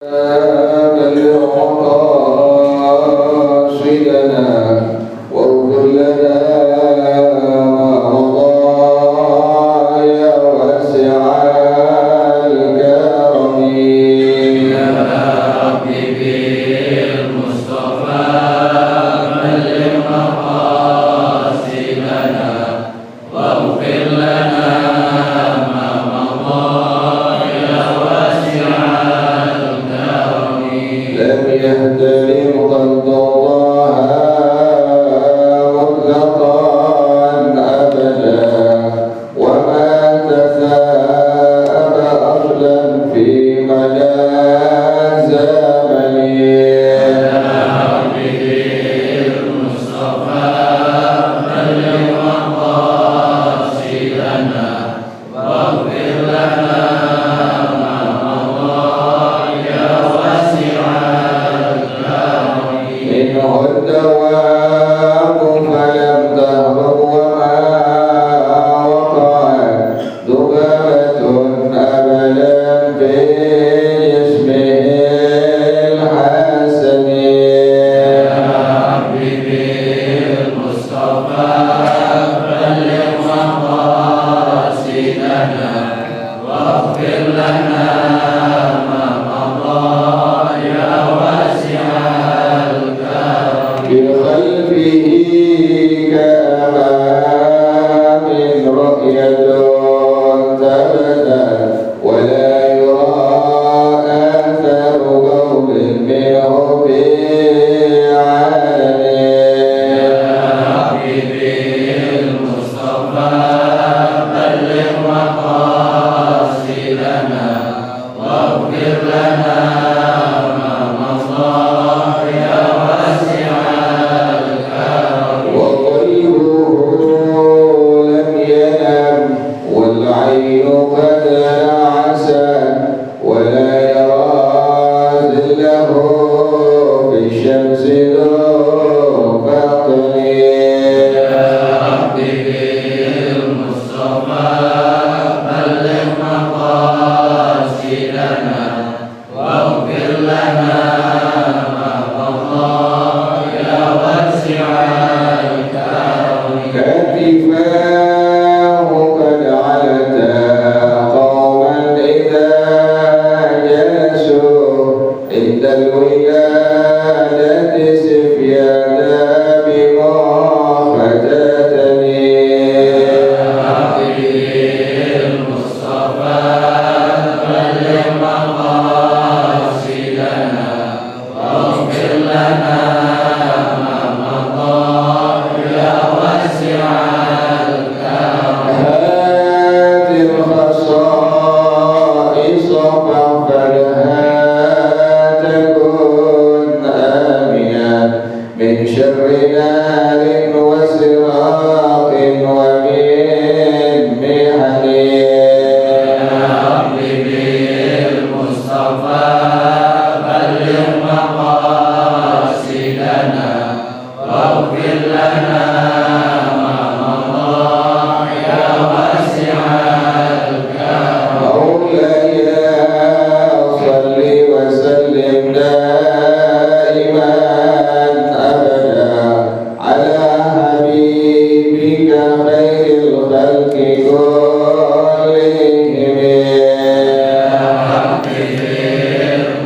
بلغ مقاصدنا واغفر لنا ما مضى يا واسع الكرم يا ربي بالمصطفى بلغ مقاصدنا واغفر لنا ما مضى يا واسع الكرم. لم يهتدم قد ضاها مطلقا أبدا وما تثاءب أصلا في مدى زمن. منه الدوام فلم تهرب وما وقع ذبابة أبدا في جسمه الحسن. واغفر لنا ما مضى يا واسع الكرم. بخلفه كأمام رؤية تبدى ولا يرى آثار قول منه في عالم. المصطفى بلغ مقاصدنا واغفر لنا ما مضى يا واسع الكرم. وقلبه لم ينم والعين قد نعسى ولا يرى ظله في الشمس ذو فطن. المصطفى بلغ مقاصدنا واغفر لنا ما مضى يا واسع الكرم. كتفاه قد علتا قوما إذا جلسوا عند الولادة سفيانا بما فتتني. المصطفى بلغ مقاصدنا واغفر لنا ما مضى يا واسع الكرم. هات الخصائص فاحفظها تكن آمنا من شر نار وسراق ومن محن. المصطفى بلغ مقاصدنا واغفر لنا ما مضى يا واسع الكرم. مولاي صل وسلم دائما أبدا على حبيبك خير الخلق كلهم.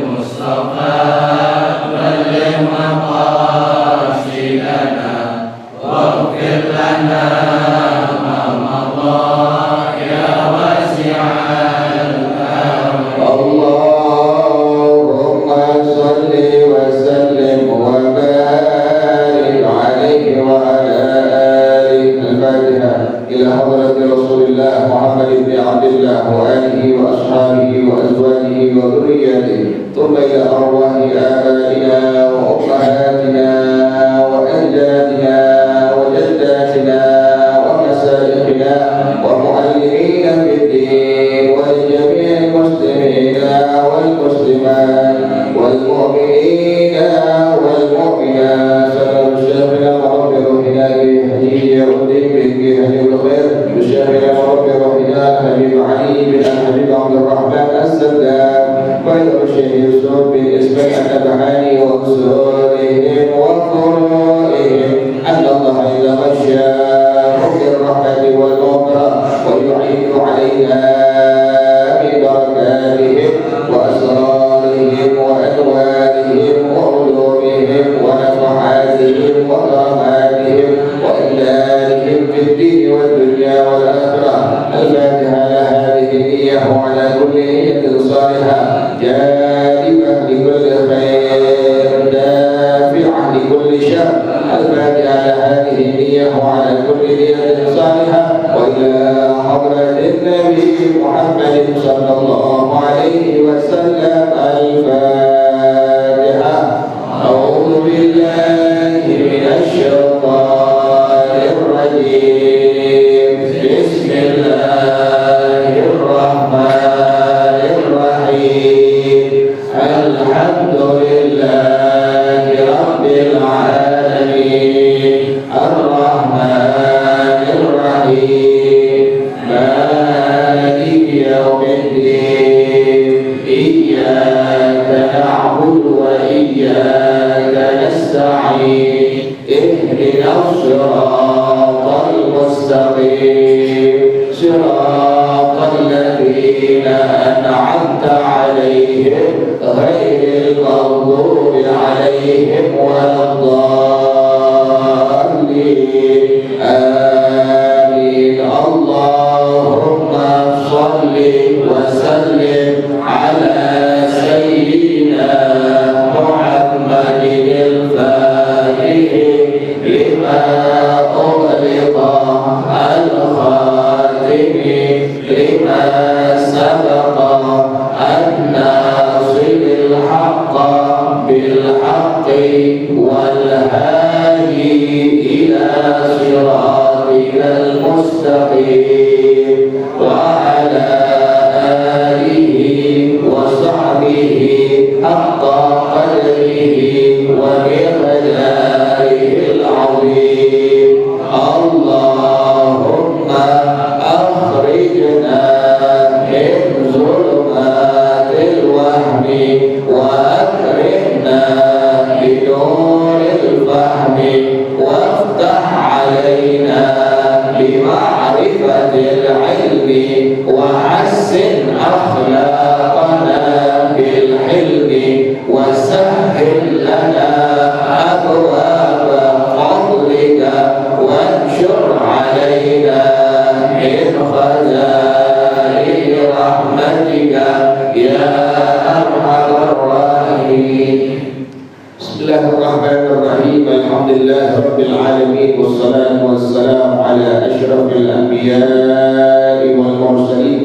المصطفى بلغ مقاصدنا واغفر لنا ما مضى يا واسع الكرم. اللهم صل وسلم وبارك عليه وعلى آله الفاتحة إلى حضرة رسول الله محمد بن عبد الله وآله وأصحابه وأزواجه وذريته ثم إلى أرواح آبائنا وأمهاتنا وأجدادنا وجداتنا ومشايخنا ومعلمين في الدين ولجميع المسلمين والمسلمات والمؤمنين والمؤمنات. سلام شيخنا ورب روحنا بحديث رد بهدي الخير بشيخنا ورب روحنا حبيب علي بن حبيب عبد الرحمن السداد وإلى Syekh Yusuf bin Ismail An-Nabhani wa usulihim wa furu'ihim anna Allah idza ghashyahu bir-rahmati wal maghfirah wa yu'inu 'alaina bi barakatihim wa asrarihim wa anwarihim wa ulumihim wa nafahatihim wa karamatihim wa ilahihim fid din wad dunya wal akhirah. Al-Fatiha ala hadhihi niyyah wa ala kulli niyyatin salihah جالبة لكل خير دافعة لكل شر. الفاتحة على هذه النية وعلى كل نية صالحة وإلى حضرة النبي محمد صلى الله عليه وسلم. الفاتحة. أعوذ بالله من الشيطان الرجيم. بسم الله الرحمن الرحيم. الحمد لله رب العالمين الرحمن الرحيم مالك يوم الدين إياك نعبد وإياك نستعين اهدنا الصراط المستقيم صراط الذين أنعمت عليهم غير المغضوب عليهم ولا الضالين. آمين. اللهم صل وسلم على سيدنا محمد الفاتح لما أغلق الخاتم لما سبق الناصر الحق بالحق والهادي إلى صراطك المستقيم وعلى آله وصحبه حق قدره ومقداره العظيم. اللهم أخرجنا من ظلمات الوهم وأكرمنا بنور الفهم وافتح علينا بمعرفة العلم وحسن أخلاقنا بالحلم وسهل لنا أبواب فضلك وانشر علينا من خزائن رحمتك يا أرحم الراحمين. بسم الله الرحمن الرحيم. الحمد لله رب العالمين والصلاة والسلام على أشرف الأنبياء والمرسلين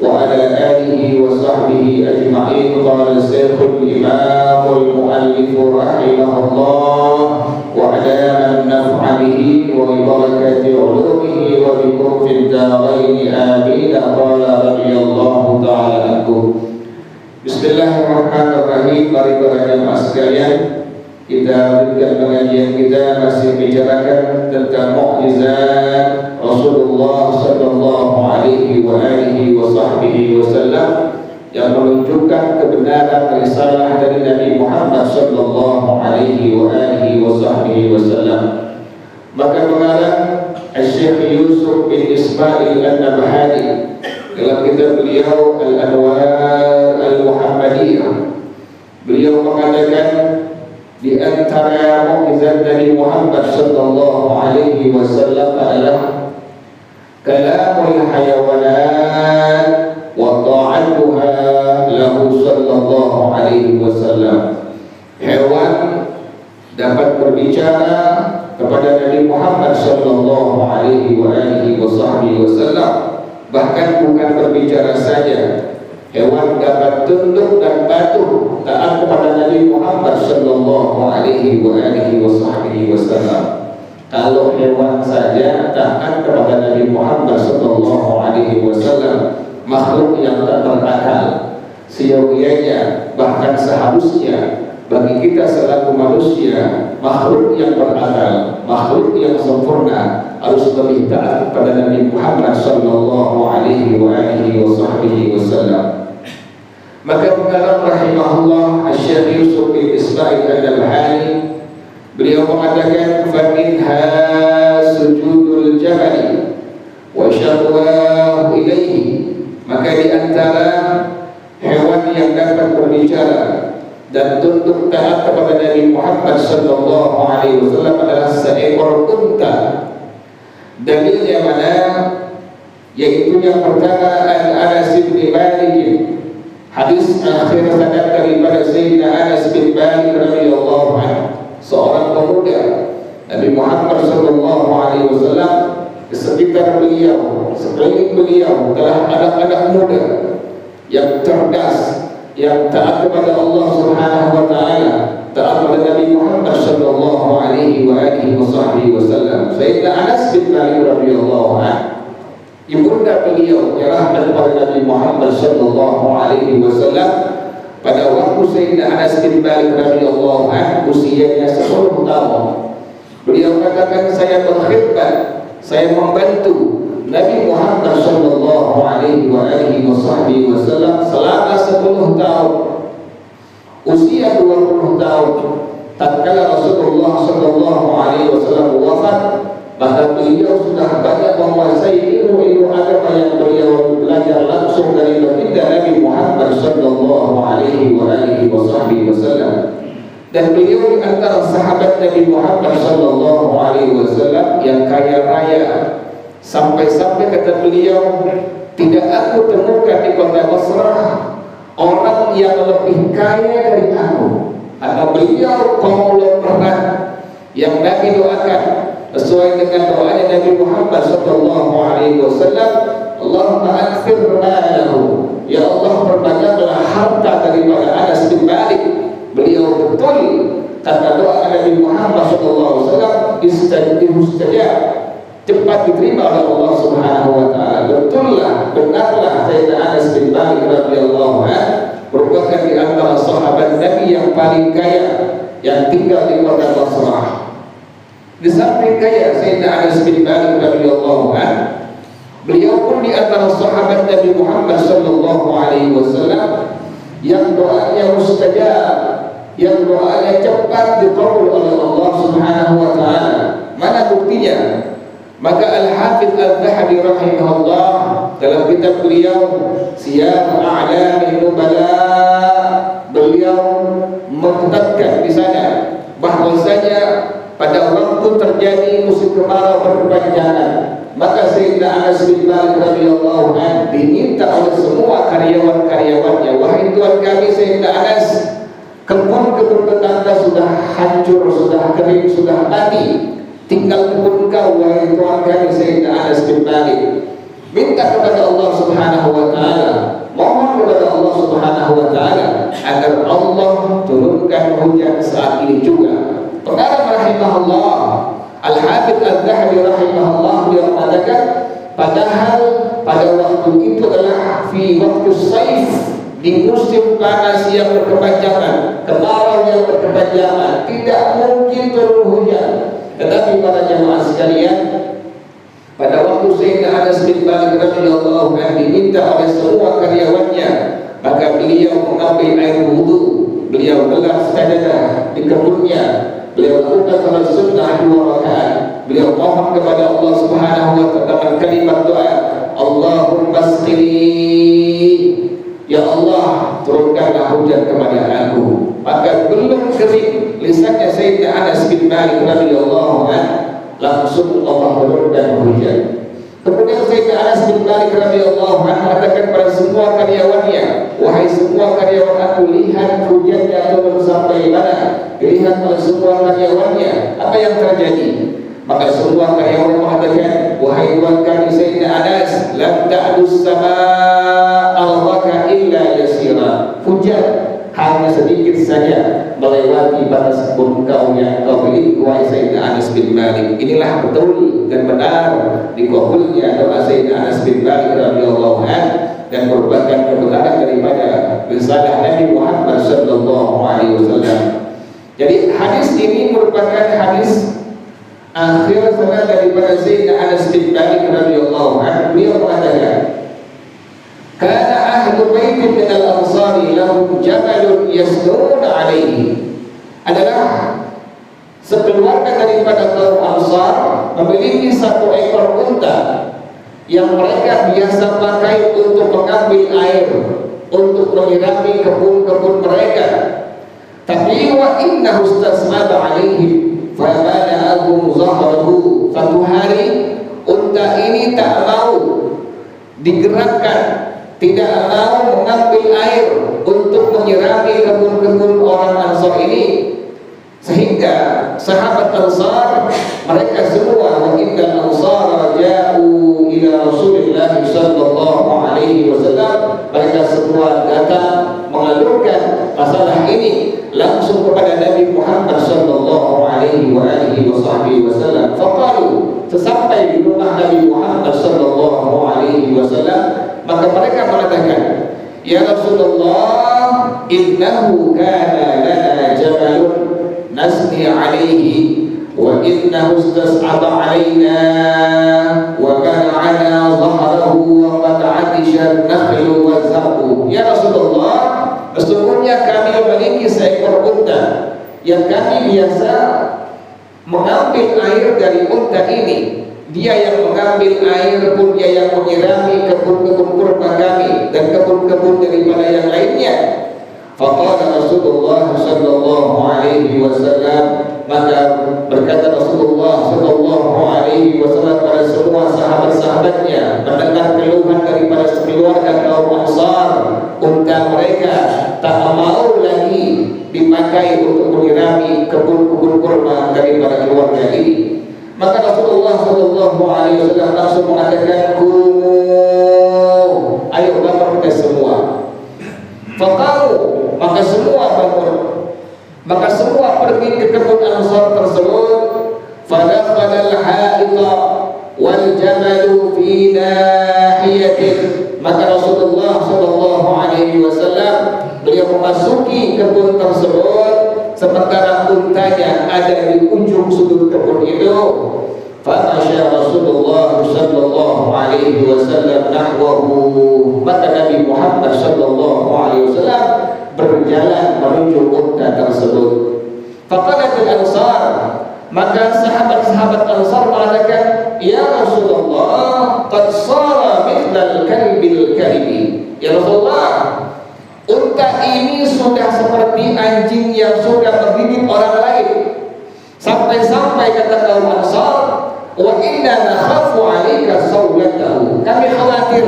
وعلى آله وصحبه أجمعين. قال الشيخ الإمام المؤلف رحمه الله وعلى من نفع به وببركة علومه وبكم في الدارين آمين. قال رضي الله تعالى عنه. Bismillahirrahmanirrahim. Mari para jemaah sekalian, kita lanjutkan pengajian kita masih bicarakan tentang mukjizat Rasulullah sallallahu alaihi wa alihi wa sahbihi wasallam yang menunjukkan kebenaran risalah dari Nabi Muhammad sallallahu alaihi wa alihi wa sahbihi wasallam. Maka mengarang Syekh Yusuf bin Ismail An-Nabhani dalam kitab beliau Al-Anwar Al-Muhammadiyah, beliau mengatakan di antara mukjizat Nabi Muhammad sallallahu alaihi wasallam adalah kalamul hayawanat wa ta'atuha lahu sallallahu alaihi wasallam. Hewan dapat berbicara kepada Nabi Muhammad sallallahu alaihi wasallam. Bahkan bukan berbicara saja, hewan dapat tunduk dan patuh taat kepada Nabi Muhammad sallallahu alaihi wasallam. Kalau hewan saja taat kepada Nabi Muhammad sallallahu alaihi wasallam, makhluk yang tak berakal, seyogianya bahkan seharusnya bagi kita selaku manusia, makhluk yang berakal, makhluk yang sempurna, harus lebih taat kepada Nabi Muhammad sallallahu alaihi wasallam. Maka pengarang rahimahullah Syekh Yusuf bin Ismail Al-Nabhani beliau mengatakan faminha sujudul jabali wa syaqwahu ilaihi, maka di antara hewan yang dapat berbicara dan tunduk taat kepada Nabi Muhammad sallallahu alaihi wasallam adalah seekor unta. Dalilnya mana? Yaitu yang pertama Anas bin Malik, hadis akhir sanad daripada Sayyidina Anas bin Malik radhiyallahu anhu, seorang pemuda Nabi Muhammad sallallahu alaihi wasallam. Di sekitar beliau, sekeliling beliau telah anak-anak muda yang cerdas, yang taat kepada Allah Subhanahu wa taala, taat kepada Nabi Muhammad sallallahu alaihi wasallam. Sayyidina Anas bin Malik radhiyallahu anhu, ibunda beliau menyerahkan kepada Nabi Muhammad sallallahu alaihi wasallam pada waktu Sayyidina Anas bin Malik radhiyallahu anhu usianya 10 tahun. Beliau katakan, saya berkhidmat, saya membantu Nabi Muhammad sallallahu alaihi wasallam selama 10 tahun. Usia 20 tahun tatkala Rasulullah sallallahu alaihi wasallam wafat, bahkan beliau sudah banyak menguasai ilmu agama yang beliau belajar langsung dari baginda Nabi Muhammad sallallahu alaihi wasallam. Dan beliau di antara sahabat Nabi Muhammad sallallahu alaihi wasallam yang kaya raya, sampai-sampai kata beliau, tidak aku temukan di kota Basrah orang yang lebih kaya dari aku. Karena beliau kaum pernah yang Nabi doakan sesuai dengan doanya Nabi Muhammad sallallahu alaihi wasallam, Allahumma akthir malahu, ya Allah perbanyaklah harta daripada Anas bin Malik. Beliau betul kata doa Nabi Muhammad SAW mustajab, cepat diterima oleh Allah Subhanahu wa taala. Betullah, benarlah Sayyidina Anas bin Malik radhiyallahu anhu merupakan di antara sahabat Nabi yang paling kaya yang tinggal di kota Basrah. Di samping kaya Sayyidina Anas bin Malik radhiyallahu anhu, beliau pun di antara sahabat Nabi Muhammad sallallahu alaihi wasallam yang doanya mustajab, yang doanya cepat dikabul oleh Allah Subhanahu wa taala. Mana buktinya? Maka Al-Hafidz Al-Dhahabi rahimahullah dalam kitab beliau Siyar A'lamin Nubala, beliau menetapkan di sana bahwasanya pada waktu terjadi musim kemarau berkepanjangan, maka Sayyidina Anas bin Malik radhiyallahu anhu diminta oleh semua karyawan-karyawannya, wahai tuan kami Sayyidina Anas, kebun-kebun tetangga sudah hancur, sudah kering, sudah mati, tinggal kebun kau wahai tuan kami Sayyidina Anas bin Malik. Minta kepada Allah Subhanahu wa taala, mohon kepada Allah Subhanahu wa taala agar Allah turunkan hujan saat ini juga. Pengarang rahimahullah Al-Hafidz Al-Dhahabi rahimahullah dia mengatakan, padahal pada waktu itu adalah fi waktu saif, di musim panas yang berkepanjangan, kemarau yang berkepanjangan, tidak mungkin turun hujan. Tetapi para jemaah sekalian, pada waktu Sayyidina Anas bin Malik radhiyallahu anhu diminta oleh semua karyawannya, maka beliau mengambil air wudu, beliau gelar sajadah di kebunnya, beliau lakukan salat sunnah 2 rakaat, beliau mohon kepada Allah Subhanahu wa taala dengan kalimat doa, Allahumma asqini, ya Allah turunkanlah hujan kepada aku. Maka belum kering lisannya Sayyidina Anas bin Malik radhiyallahu anhu, langsung Allah turunkan hujan. Kemudian Sayyidina Anas bin Malik radhiyallahu anhu mengatakan kepada semua karyawannya, wahai semua karyawan aku, lihat hujannya turun sampai mana. Dilihat oleh semua karyawannya, apa yang terjadi? Maka semua karyawan mengatakan, wahai tuan kami Sayyidina Anas, lam ta'dus sama' al-raka illa yasira. Hujan hanya sedikit saja melewati batas kebun kau yang kau miliki, wahai Sayyidina Anas bin Malik. Inilah betul dan benar dikabulnya doa Sayyidina Anas bin Malik radhiyallahu anhu dan merupakan kebenaran daripada risalah Nabi Muhammad sallallahu alaihi wasallam. Jadi hadis ini merupakan hadis akhir sanad daripada Sayyidina Anas bin Malik radhiyallahu anhu. Beliau mengatakan, Kana ahlu baitin min al-ansari lahum jamalun yasnun alaihi. Adalah sekeluarga daripada kaum Ansar memiliki satu ekor unta yang mereka biasa pakai untuk mengambil air, untuk menyirami kebun-kebun mereka. Tapi wa innahu istasmada alaihi famana'ahum zahrahu. Satu hari unta ini tak mau digerakkan, tidak mau mengambil air untuk menyirami kebun-kebun orang Ansar ini, sehingga sahabat Ansar mereka semua wa innal ansara ja'u ila Rasulillah sallallahu alaihi wasallam, mereka semua datang mengadukan masalah ini langsung kepada Nabi Muhammad sallallahu alaihi wasallam. Faqalu, sesampai di rumah Nabi Muhammad sallallahu alaihi wasallam, maka mereka mengatakan, ya Rasulullah, innahu kana lana jamalun nasni alaihi wa innahu istas'aba alaina wa mana'ana zahrahu wa qad 'atisha an-nakhlu wa zar'u. Ya Rasulullah, sesungguhnya kami memiliki seekor unta yang kami biasa mengambil air dari unta ini. Dia yang mengambil air pun dia yang menyirami kebun-kebun kurma kami dan kebun-kebun daripada yang lainnya. Faqala Rasulullah sallallahu alaihi wasallam, maka berkata Rasulullah sallallahu alaihi wasallam kepada semua sahabat-sahabatnya mendengar keluhan daripada sekeluarga kaum Ansar, unta mereka tak mau lagi dipakai untuk menyirami kebun-kebun kurma daripada keluarga ini. Maka Rasulullah sallallahu alaihi wasallam langsung mengatakan, "Kumu, ayo bangun kita semua." Faqalu, maka semua bangun. Maka semua pergi ke kebun Ansar tersebut. Fadakhala al-ha'ita wal jamalu fi nahiyatin. Maka Rasulullah sallallahu alaihi wasallam beliau memasuki kebun tersebut, sementara untanya ada di ujung sudut kebun itu. Famasya Rasulullah sallallahu alaihi wasallam nahwahu. Maka Nabi Muhammad sallallahu alaihi wasallam berjalan menuju unta tersebut. Faqalatul Ansar, maka sahabat-sahabat Ansar mengatakan, ya Rasulullah, qad sara mithlal kalbil kalbi. Ya Rasulullah, unta ini sudah seperti anjing yang sudah menggigit orang lain. Sampai-sampai kata kaum Ansar, wa inna nakhafu 'alaika sawlatahu. Kami khawatir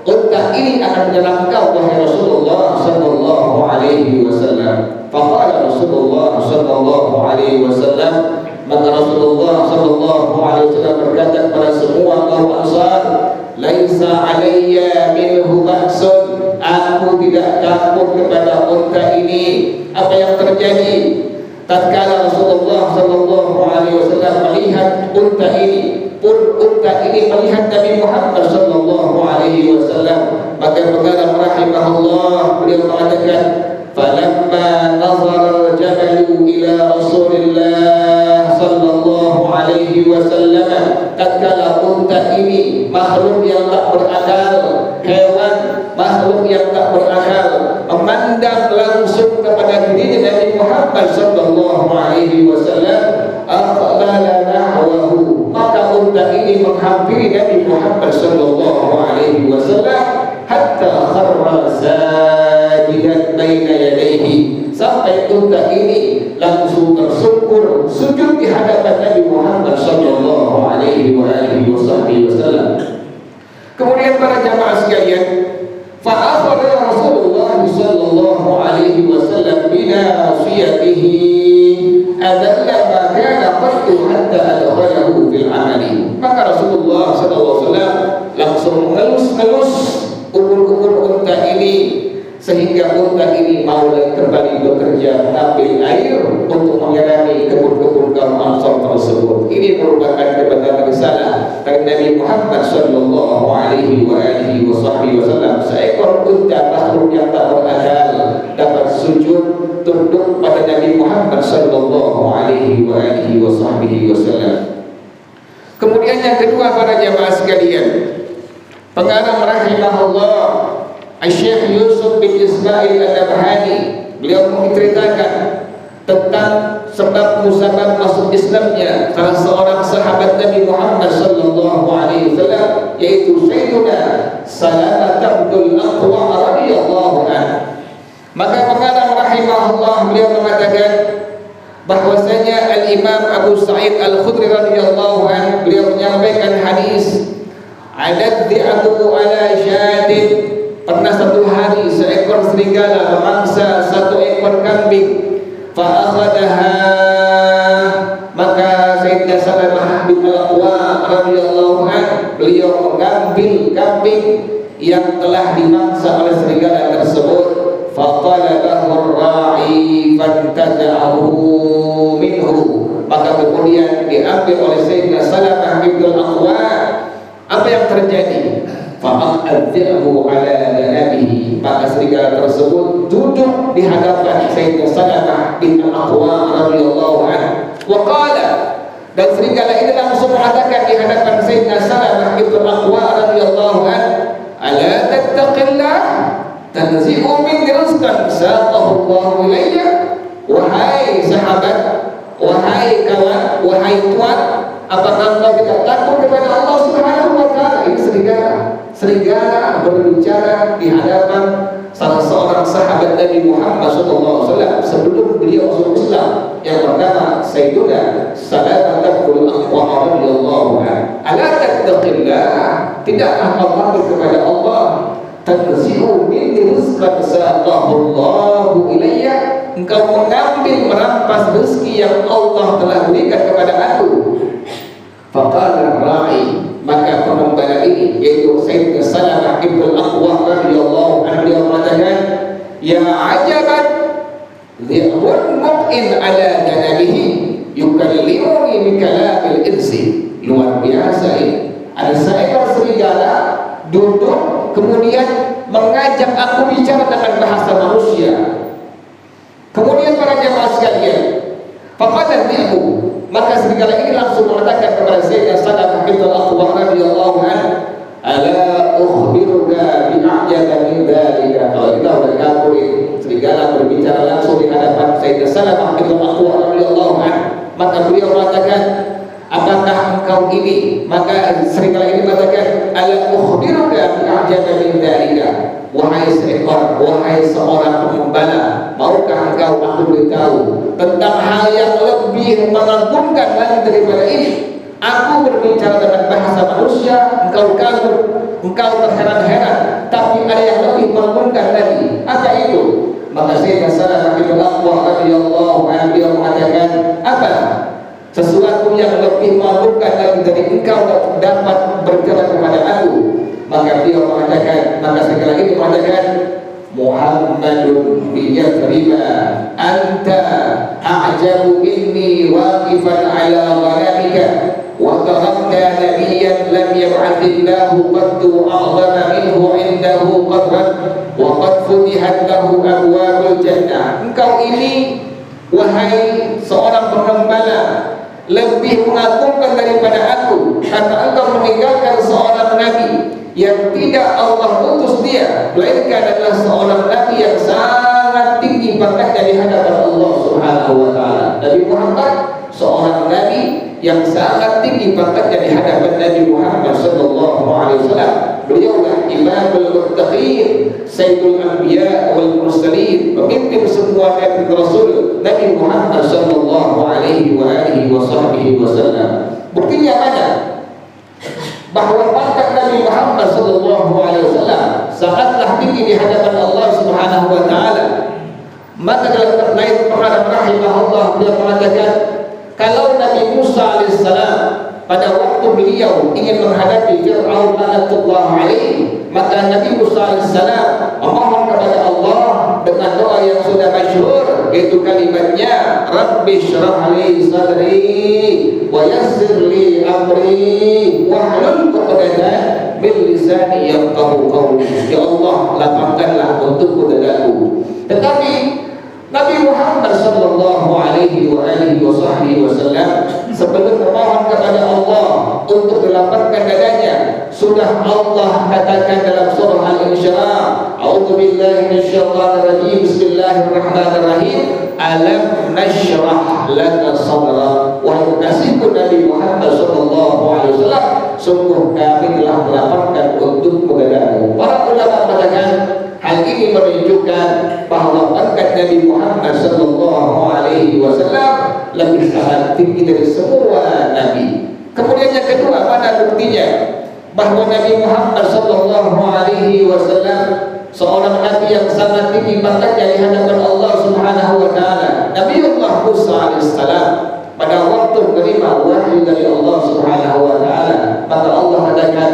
unta ini akan menyerang kau wahai Rasulullah sallallahu alaihi wasallam. Faqala Rasulullah sallallahu alaihi wasallam, maka Rasulullah sallallahu alaihi wasallam berkata kepada semua kaum Ansar, laisa alayya minhu ba'sun. Aku tidak takut kepada unta ini. Apa yang terjadi? Tatkala Rasulullah sallallahu alaihi wasallam melihat unta ini, pun unta ini melihat Nabi Muhammad sallallahu alaihi wasallam, maka berkata rahimahullah, beliau mengatakan, falamma nazara al-jamalu ila Rasulillah sallallahu alaihi wasallam, tatkala unta ini, makhluk yang tak berakal, hewan makhluk yang tak berakal, memandang langsung kepada diri Nabi Muhammad sallallahu alaihi wasallam, aqbala nahwahu, maka unta ini menghampiri Nabi Muhammad sallallahu alaihi wasallam hatta kharra sajidan baina yadayhi, sampai unta ini langsung tersungkur sujud di hadapan Nabi Muhammad sallallahu alaihi wasallam. Kemudian para jamaah sekalian, fa'akhadha Rasulullah sallallahu alaihi wasallam binasiyatihi adalla ma kana qattu hatta adkhalahu fil amali. Maka Rasulullah sallallahu alaihi wasallam langsung mengelus-elus ukun-ukun unta ini sehingga unta ini mau kembali bekerja mengambil air untuk menyirami kebun-kebun kaum Ansar tersebut. Ini merupakan kebenaran risalah dari Nabi Muhammad sallallahu alaihi wasallam. Seekor unta makhluk yang tak berakal dapat sujud tunduk pada Nabi Muhammad sallallahu alaihi wasallam. Kemudian yang kedua para jamaah sekalian, pengarang rahimahullah Syekh Yusuf bin Ismail An-Nabhani, beliau menceritakan tentang sebab musabab masuk Islamnya salah seorang sahabat Nabi Muhammad sallallahu alaihi wasallam, yaitu Sayyiduna Salamah bin Aqwa radhiyallahu anhu. Maka pengarang rahimahullah beliau mengatakan bahwasanya Al-Imam Abu Sa'id Al-Khudri radhiyallahu anhu beliau menyampaikan hadis, "Adat di'atu ala syadid." Pernah satu hari seekor serigala memangsa satu ekor kambing. Fa'akhadaha, maka Sayyidina Salamah bin Al-Aqwa radhiyallahu anhu beliau mengambil kambing yang telah dimangsa oleh serigala tersebut. Faqalabahu ar-ra'i fantaza'ahu minhu, maka kemudian diambil oleh Sayyidina Salamah bin Al-Aqwa. Apa yang terjadi? Fa'adzahu ala danabihi, maka serigala tersebut duduk di hadapan Sayyidina Salamah bin Al-Aqwa radhiyallahu anhu. Wa qala, dan serigala ini langsung mengatakan di hadapan Sayyidina Salamah bin Al-Aqwa radhiyallahu anhu, "Ala tattaqillah tanzi'u min rizqan saqahu Allah ilayya." Wahai sahabat, wahai kawan, wahai tuan, apakah engkau tidak takut kepada Allah Subhanahu wa taala? Ini serigala berbicara di hadapan salah seorang sahabat Nabi Muhammad SAW sebelum beliau masuk Islam, yang bernama Sayyiduna Salamah bin Aqwa radhiyallahu anhu. Ala tattaqillah, tidakkah kau takut kepada Allah? Tanzi'u min rizqan saqahu Allah ilayya, engkau mengambil merampas rezeki yang Allah telah berikan kepada aku. Faqala ar-ra'i, maka pengembala ini yaitu Sayyidina Salamah bin Al-Aqwa radhiyallahu anhu dia mengatakan, "Ya ajaban dhi'bun muqin ala janabihi yukallimuni bi kalamil insi." Luar biasa ini. Ada seekor serigala duduk kemudian mengajak aku bicara dengan bahasa manusia. Kemudian para jemaah sekalian, faqala dhi'bu, maka serigala ini langsung mengatakan kepada Sayyidina Salamah bin Al-Aqwa radhiyallahu anhu, "Ala ukhbiruka bi a'jaba min dzalika." Kalau kita sudah ngaku serigala berbicara langsung di hadapan Sayyidina Salamah bin Al-Aqwa radhiyallahu anhu, maka beliau mengatakan, "Apakah engkau ini?" Maka serigala ini mengatakan, "Ala ukhbiruka bi a'jaba min dzalika." Wahai seekor, wahai seorang pengembala, maukah engkau aku beritahu tentang hal yang lebih mengagumkan lagi daripada ini? Aku berbicara dengan bahasa manusia, engkau kagum, engkau terheran-heran, tapi ada yang lebih mengagumkan lagi. Apa itu? Maka Sayyidina Salamah bin Al-Aqwa radhiyallahu anhu dia mengatakan, "Apa? Sesuatu yang lebih mengagumkan lagi dari engkau dapat berbicara kepada aku?" Maka dia mengatakan, maka sekali lagi mengatakan, "Muhammadun bi Yathriba anta a'jabu inni waqifan ala ghanamika wa tarakta nabiyyan lam yab'athillahu qaddu a'zama minhu indahu qadran wa qad futihat lahu abwabul jannah." Engkau ini wahai seorang pengembala lebih mengagumkan daripada aku, karena engkau meninggalkan seorang nabi yang tidak Allah utus dia, melainkan adalah seorang nabi yang sangat tinggi pangkatnya di hadapan Allah Subhanahu wa taala. Nabi Muhammad seorang nabi yang sangat tinggi pangkatnya di hadapan Nabi Muhammad sallallahu alaihi wasallam. Beliaulah Imamul Muttaqin, Sayyidul Anbiya wal Mursalin, pemimpin semua nabi rasul Nabi Muhammad sallallahu alaihi wasallam. Buktinya mana? Bahwa pangkat Nabi Muhammad sallallahu alaihi wasallam sangatlah tinggi di hadapan Allah Subhanahu wa taala. Maka dalam lain pengarang rahimahullah beliau mengatakan, kalau Nabi Musa alaihissalam pada waktu beliau ingin menghadapi Fir'aun laknatullah alaihi, maka Nabi Musa alaihissalam memohon kepada Allah dengan doa yang sudah masyhur, yaitu kalimatnya, "Rabbi shrah li sadri wa yassir li amri wahlul 'uqdatam min lisani yafqahu qawli." Ya Allah, lapangkanlah untukku dadaku. Tetapi Nabi Muhammad sallallahu alaihi wasallam sebelum memohon kepada Allah untuk dilapangkan dadanya, sudah Allah katakan dalam surah Al-Insyirah, billahi minasyaitonir rajim. Bismillahirrahmanirrahim. Alam nashrah laka sadrak. Wahai kekasihku Nabi Muhammad sallallahu alaihi wasallam, sungguh kami telah melapangkan untukmu dadamu. Para ulama mengatakan hal ini menunjukkan bahwa pangkat Nabi Muhammad sallallahu alaihi wasallam lebih sangat tinggi dari semua nabi. Kemudian yang kedua, mana buktinya bahwa Nabi Muhammad sallallahu alaihi wasallam seorang nabi yang sangat tinggi pangkatnya di hadapan Allah Subhanahu wa taala. Nabiullah Musa alaihissalam pada waktu menerima wahyu dari Allah Subhanahu wa taala, maka Allah katakan,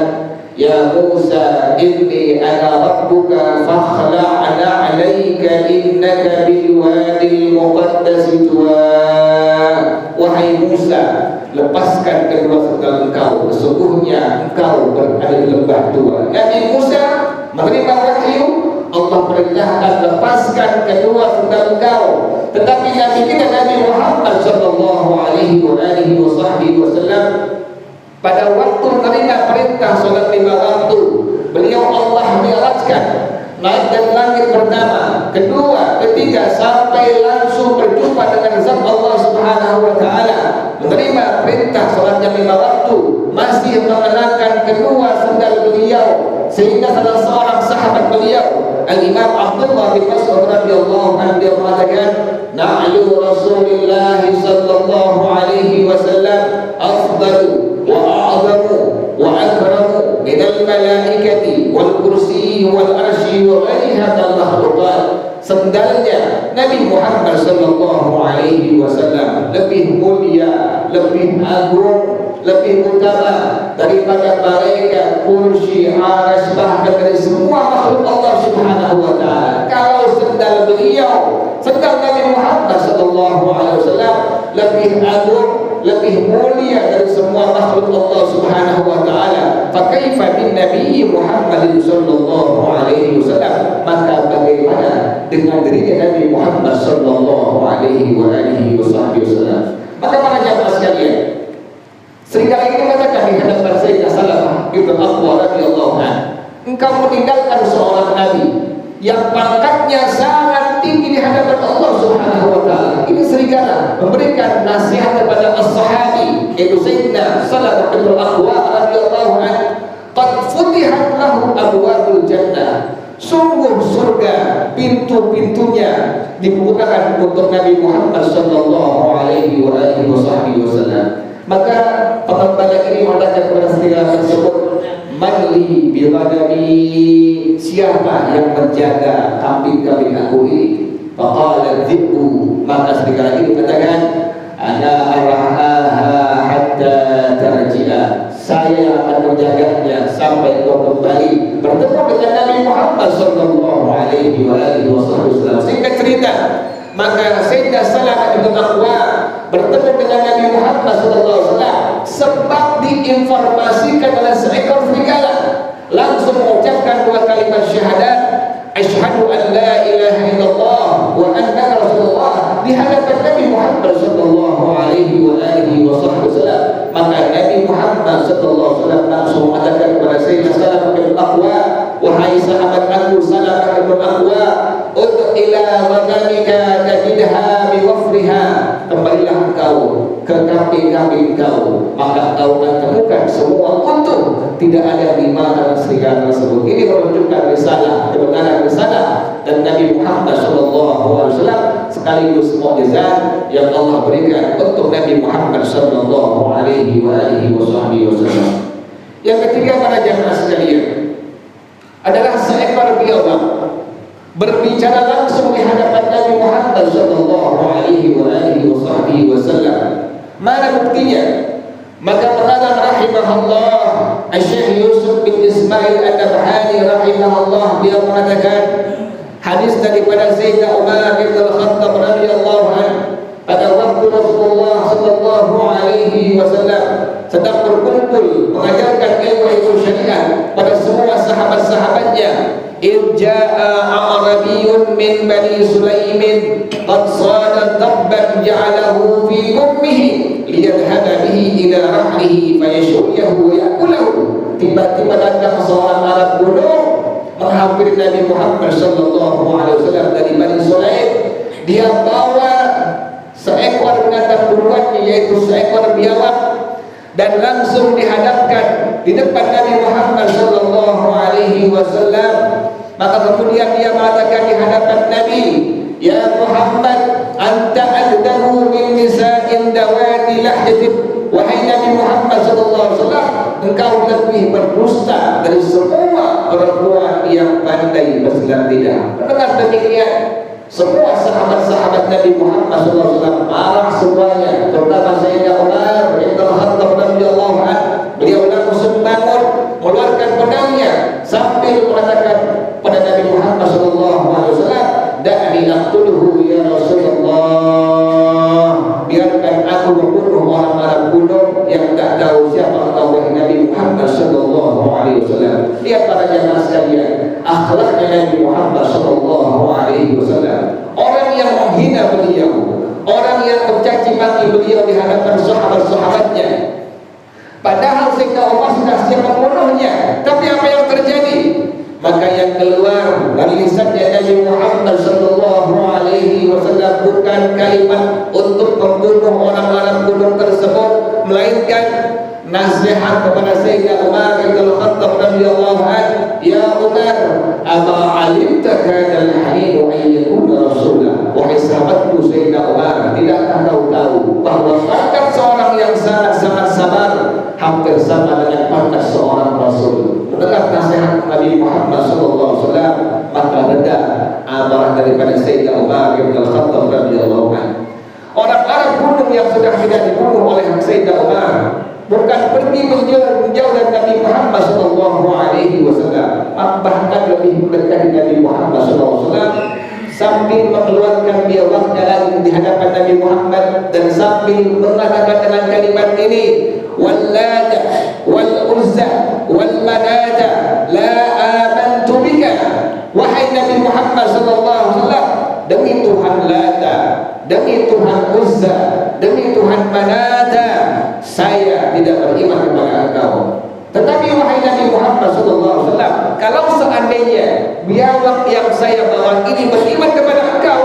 "Ya Musa, inni ana rabbuka fakhla'na 'alaika innaka bil wadil muqaddas tuwa." Wahai Musa, lepaskan kedua sandal engkau, sesungguhnya engkau berada di lembah tua. Nabi Musa menerima wahyu, Allah perintahkan lepaskan kedua sandal engkau. Tetapi Nabi kita Nabi Muhammad sallallahu alaihi wasallam pada waktu menerima perintah salat 5 waktu, beliau Allah mi'rajkan naik dari langit pertama, kedua, ketiga sampai langsung berjumpa dengan zat Allah Subhanahu wa taala. Menerima perintah salatnya 5 waktu, masih mengenakan kedua sandal beliau, sehingga salah seorang sahabat beliau Al-Imam Abdullah bin Mas'ud radhiyallahu anhu dia mengatakan, "Na'lu Rasulillah sallallahu alaihi wasallam afdalu wa a'zamu wa akramu min al-malaikati wal kursi wal arsy wa ghayriha min makhluqat." Sendalnya Nabi Muhammad sallallahu alaihi wasallam lebih mulia, lebih agung, lebih utama daripada malaikat, kursi, arsy, bahkan dari semua makhluk Allah Subhanahu wa taala. Kalau sendal beliau, sendal Nabi Muhammad sallallahu alaihi wasallam lebih agung, lebih mulia dari semua makhluk Allah Subhanahu wa taala, fa kaifa bin Nabi Muhammad sallallahu alaihi wasallam? Maka bagaimana dengan dirinya Nabi Muhammad sallallahu alaihi wasallam? Maka para jamaah sekalian, seringkali kita katakan di hadapan Sayyidina Salamah bin Aqwa radhiyallahu anhu, engkau meninggalkan seorang nabi yang pangkatnya sangat tinggi di hadapan Allah Subhanahu wa taala. Ini serigala memberikan nasihat kepada as-sahabi yaitu Sayyidina Salamah bin Aqwa radhiyallahu anhu, qad futihat lahu abwabul jannah. Sungguh surga pintu-pintunya dibukakan untuk Nabi Muhammad sallallahu alaihi wasallam. Maka pengembala ini mengatakan kepada serigala tersebut, "Mali biladami," siapa yang menjaga kambing-kambing aku ini? Faqala dzibbu, maka serigala ini mengatakan, "Ana arahaha hatta tarji'a," saya akan menjaganya sampai kau kembali bertemu dengan Nabi Muhammad sallallahu alaihi wasallam. Singkat cerita, maka Sayyidina Salamah bin Aqwa bertemu dengan Nabi Muhammad sallallahu alaihi wasallam sebab diinformasikan oleh seekor serigala, langsung mengucapkan 2 kalimat syahadat, asyhadu an la ilaha illallah wa annaka rasulullah, di hadapan Nabi Muhammad sallallahu alaihi wasallam. Maka Nabi Muhammad sallallahu alaihi wasallam langsung mengatakan kepada Sayyidina Salamah bin Aqwa, "Wahai sahabat aku Salamah bin Aqwa, ud'u ila ghanamika tajidha bi wafriha." Kembalilah engkau ke kambing-kambing kau, maka kau akan temukan semua utuh, tidak ada di mana serigala tersebut. Ini menunjukkan risalah, kebenaran risalah dan Nabi Muhammad SAW sekaligus mukjizat yang Allah berikan untuk Nabi Muhammad SAW. Yang ketiga para jamaah sekalian adalah seekor biawak berbicara langsung di hadapan Nabi Muhammad SAW. Mana buktinya? Maka pengarang rahimahullah Syekh Yusuf bin Ismail An-Nabhani rahimahullah, dia mengatakan hadis daripada Sayyidina Umar bin Al-Khattab radhiyallahu anhu pada waktu Rasulullah sallallahu alaihi wasallam sedang berkumpul mengajarkan ilmu syariat pada semua sahabat-sahabatnya. Irja'a Arabiyyun min Bani Sulaimin qad sada dabban ja'alahu fi ummihi liyadhhaba bihi ila rahlihi fayashwiyahu wa yakulahu. Tiba-tiba datang seorang Arab bodoh menghampiri Nabi Muhammad SAW dari Bani Sulaim. Dia bawa seekor binatang buruannya, yaitu seekor biawak, dan langsung dihadapkan di depan Nabi Muhammad SAW. Maka kemudian dia mengatakan di hadapan Nabi, "Ya Muhammad, anta addahu min nisa'in dawati lahjatin." Wahai Nabi Muhammad SAW, engkau lebih berdusta dari semua perempuan yang pandai bersilat lidah. Mendengar demikian, semua sahabat-sahabat Nabi Muhammad SAW marah semuanya, terutama Sayyidina Umar bin Khattab radhiyallahu anhu. Beliau langsung bangun, mengeluarkan pedangnya sambil mengatakan pada Nabi Muhammad SAW, "Da'ni aqtuluhu ya Rasulullah." Biarkan aku membunuh orang Arab kuno yang tak tahu siapa engkau, wahai Nabi Muhammad SAW. Lihat para jamaah sekalian, akhlaknya Nabi Muhammad SAW. Orang yang menghina beliau, orang yang mencaci maki beliau di hadapan sahabat-sahabatnya. Padahal Sayyidina Umar sudah siap membunuhnya, tapi apa yang terjadi? Maka yang keluar dari lisannya Nabi Muhammad SAW bukan kalimat untuk membunuh orang Arab kuno tersebut, melainkan nasihat kepada Sayyidina Umar bin Khattab radhiyallahu anhu. "Ya Umar, aba alimta kana al-halim an yakuna rasulah." Wahai sahabatku Sayyidina Umar, tidakkah kau tahu bahwa pangkat seorang yang sangat-sangat sabar hampir sama dengan pangkat seorang rasul? Mendengar nasihat Nabi Muhammad SAW, maka reda amarah daripada Sayyidina Umar bin Khattab radhiyallahu anhu. Orang Arab kuno yang sudah tidak dibunuh oleh Sayyidina Umar bukan pergi menjauh dari Nabi Muhammad SAW, bahkan lebih mendekati Nabi Muhammad SAW, sambil mengeluarkan biawaknya lagi di hadapan Nabi Muhammad dan sambil mengatakan dengan kalimat ini, "Wallata wal uzza wal manata la amantu bika." Wahai Nabi Muhammad SAW, demi Tuhan Lata, demi Tuhan Uzza, demi Tuhan Manata, saya tidak beriman kepada engkau. Tetapi wahai Nabi Muhammad SAW, kalau seandainya biawak yang saya bawa ini beriman kepada engkau,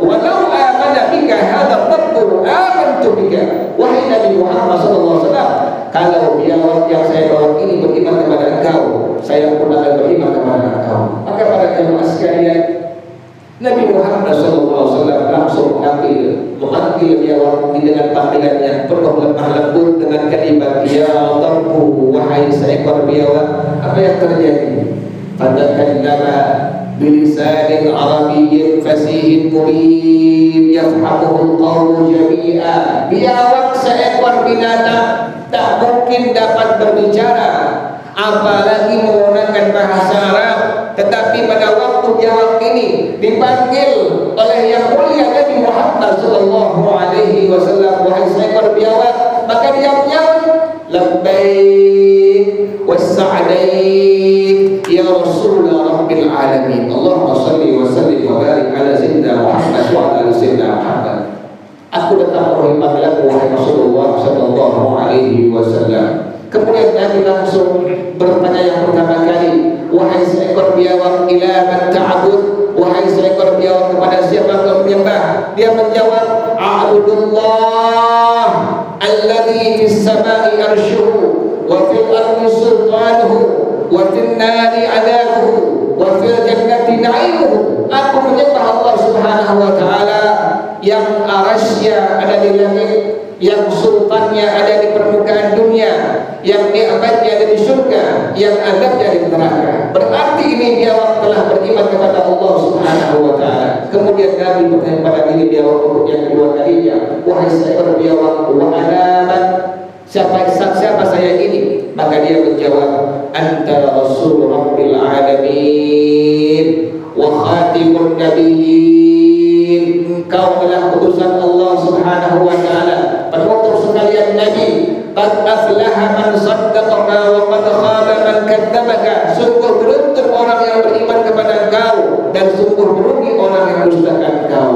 walau amana bika hadha tabbu amantu bika. Wahai Nabi Muhammad SAW, kalau biawak yang saya bawa ini beriman kepada engkau, saya pun akan beriman kepada engkau. Maka para jemaah sekalian, Nabi Muhammad SAW langsung memanggil biawak dengan panggilannya penuh lemah lembut dengan kalimat, "Ya Rabbu," wahai seekor biawak. Apa yang terjadi? Fatakallama bilisanin arabiyyin fasihin mubin yafhamuhu al-qawmu jami'a. Biawak seekor binatang tak mungkin dapat berbicara, apalagi menggunakan bahasa Arab. Tetapi pada waktu biawak ini dipanggil oleh yang mulia Nabi Muhammad SAW, wahai seekor biawak, maka dia menjawab, "Labbaik wassa'daik ya Rasulullah Rabbil Alamin." Allahumma salli wa sallim wa barik ala Sayyidina Muhammad wa ala Sayyidina Muhammad. Aku datang memenuhi panggilanmu wahai Rasulullah SAW. Kemudian Nabi langsung bertanya yang pertama kali, "Wahai seekor biawak, ila man ta'bud?" Wahai seekor biawak, kepada siapa kau menyembah? Dia menjawab, "A'budullah alladhi fis sama'i arshuhu wa fil ardi sultanuhu wa fil nari 'adabuhu wa fil jannati na'imuhu." Aku menyembah Allah Subhanahu wa taala yang arasy-Nya ada di langit, yang sultannya ada di permukaan dunia, yang nikmatnya ada di surga, yang azabnya di neraka. Berarti ini biawak telah beriman kepada Allah Subhanahu wa taala. Kemudian Nabi bertanya pada ini biawak untuk yang kedua kalinya, "Wahai seekor biawak, wa alaman, siapa saya ini?" Maka dia menjawab, "Anta Rasul Rabbil Alamin wa khatimun nabiyyin." Engkau adalah utusan Allah Subhanahu wa taala, penutup sekalian nabi. "Qad aflaha man saddaqaka wa qad khaba man kadzdzabaka." Sungguh beruntung orang yang beriman kepada engkau, dan sungguh merugi orang yang mendustakan engkau.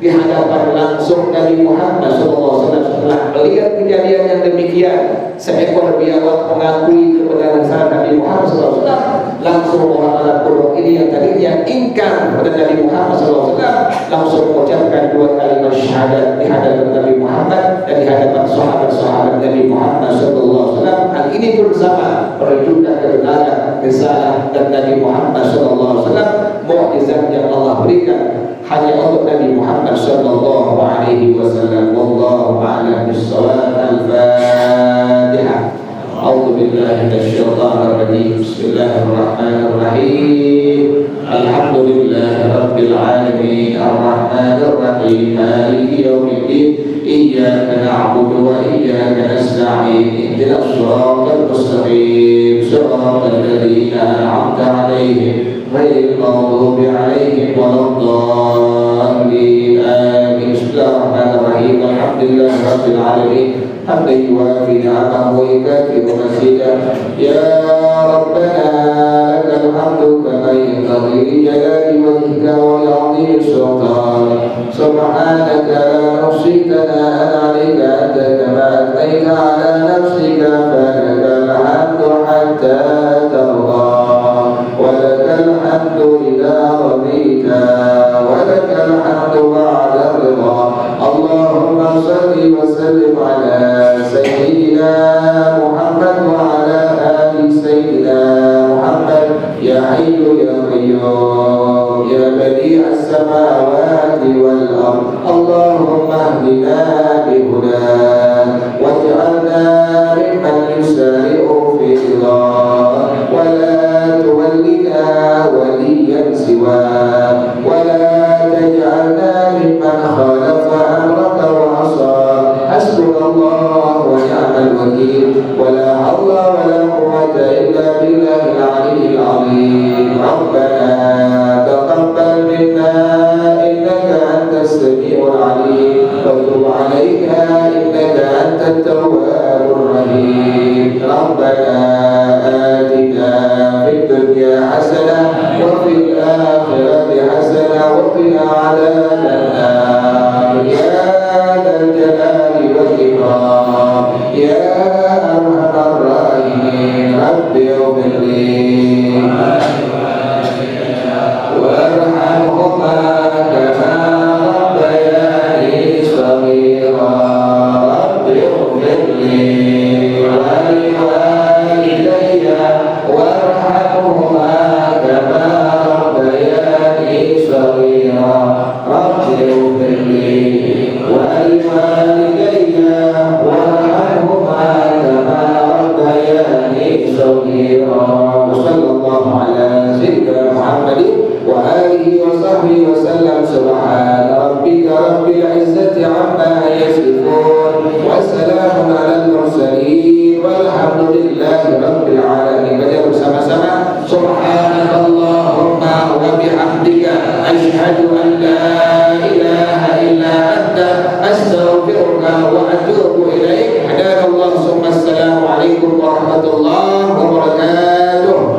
Di hadapan langsung Nabi Muhammad SAW, setelah melihat kejadian yang demikian, seekor biawak mengakui kebenaran Nabi Muhammad SAW, langsung orang-orang Quraisy ini yang tadinya ingkar pada Nabi Muhammad SAW langsung mengucapkan 2 kalimat syahadat di hadapan Nabi Muhammad dan di hadapan sahabat-sahabat Nabi Muhammad SAW. Hal ini pun sama menunjukkan kebenaran risalah dan Nabi Muhammad SAW, mukjizat yang Allah berikan hanya untuk Nabi Muhammad sallallahu alaihi wasallam. Wallahu a'lam bis-shawab. Al-Fatihah. A'udzu billahi minasyaitonir rajim. Bismillahirrahmanirrahim. Alhamdulillahi rabbil alamin. Arrahmanir rahim. Maliki yaumiddin. Iyyaka na'budu wa iyyaka nasta'in. Ihdinas shiratal mustaqim. Shiratal ladzina an'amta 'alaihim ghairil maghdubi 'alaihim waladdallin. Amin. Bismillahirrahmanirrahim. Alhamdulillahi rabbil alamin. حمدا يوافي نعمه ويكافئ مزيدا. يا ربنا لك الحمد كما ينبغي لجلال وجهك ولعظيم سلطانك. سبحانك لا نحصي ثناء عليك أنت كما أثنيت على نفسك. فلك الحمد حتى ترضى ولك الحمد إذا رضيت ولك الحمد بعد الرضا. اللهم صل وسلم على سيدنا محمد وعلى آل سيدنا محمد. يا حي يا قيوم يا بديع السماوات والأرض. اللهم اهدنا بهداك واجعلنا ممن يسارع في رضاك ولا تولنا وليا سواك ولا تجعلنا ممن خالف أمرك وعصاك. حسبنا الله ونعم الوكيل ولا حول ولا قوة إلا بالله العلي العظيم. ربنا تقبل منا إنك أنت السميع العليم وتب علينا إنك أنت التواب الرحيم. ربنا آتنا في الدنيا حسنة وفي الآخرة حسنة وقنا عذاب النار. يا ذا الجلال والإكرام يا أرحم الراحمين. رب اغفر لي وارحمهما كما ربياني صغيرا. رب اغفر لي ولوالدي وارحمهما كما ربياني صغيرا. رب اغفر لي ولوالدي وارحمهما كما ربياني صغيرا. وصلى الله على سيدنا محمد وآله وصحبه وسلم. سبحان ربك رب العزة عما يصفون وسلام على المرسلين والحمد لله رب العالمين. Baca bersama-sama. Subhanakallahumma wa bihamdika asyhadu an la ilaha illa anta astaghfiruka wa atubu ilaik. Hadanallahu. Assalamualaikum warahmatullahi